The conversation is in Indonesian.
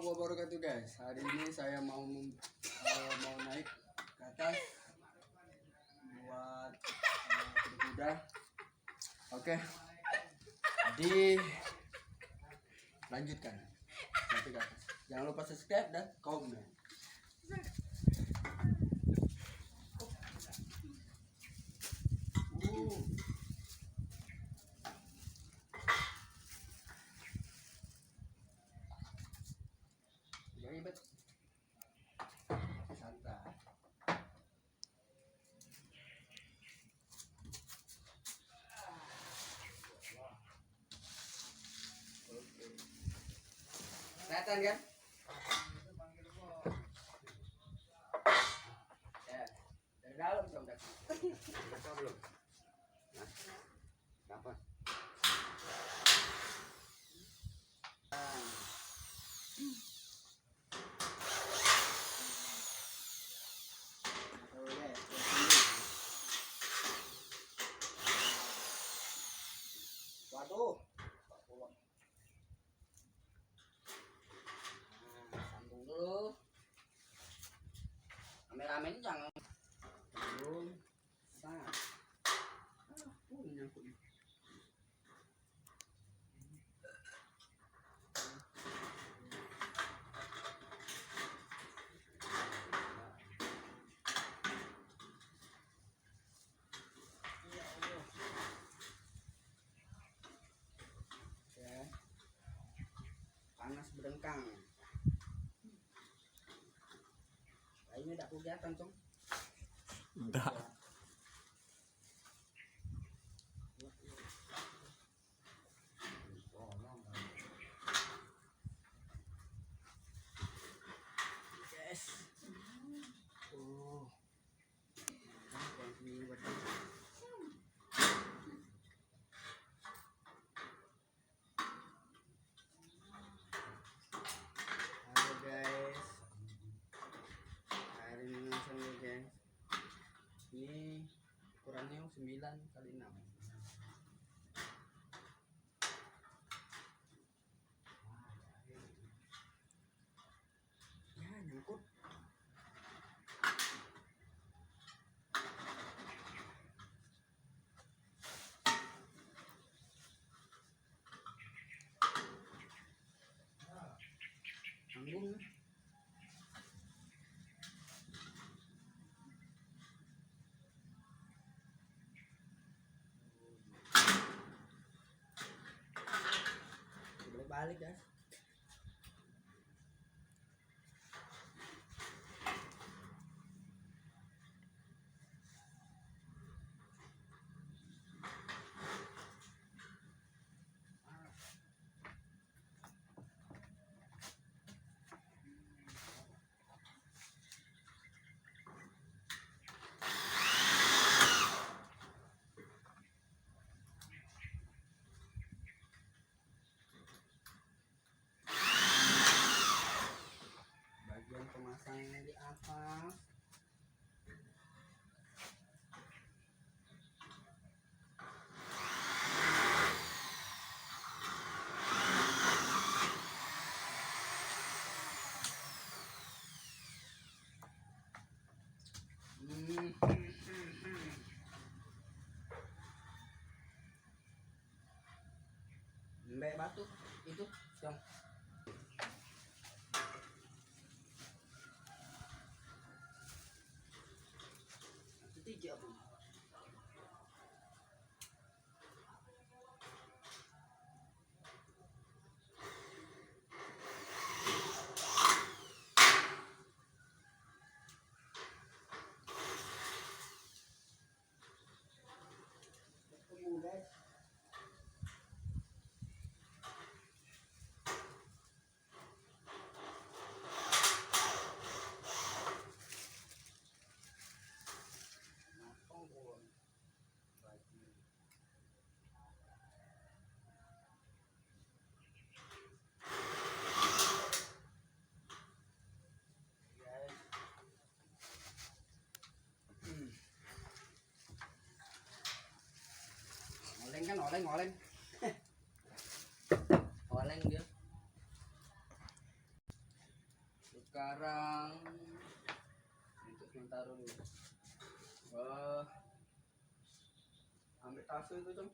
wabarakatuh guys. Hari ini saya mau naik ke atas buat kuda. Oke. Dilanjutkan sampai ke atas. Jangan lupa subscribe dan komen. Ribet. Santai. Kelihatan kan? Ya, dari dalam dong kaki. Udah belum? Nah, apa? Waduh. Nah, sambung dulu. Kameramen jangan belum sah. Nyangkut. Panas berdengkang. Kayaknya tidak kegiatan cong. Enggak. Yes. Oh. Halo guys. Hari ini langsung nih guys. Ini ukurannya 9x6. Ya nyangkut. Tanggung. Balik guys. Bagian pemasangannya di atas. Mbak batu itu dong. Tiga pun. Guys. Oleng kan oleng. Oleng dia. Sekarang untuk sementara dulu. Ambil tasu itu, Cong.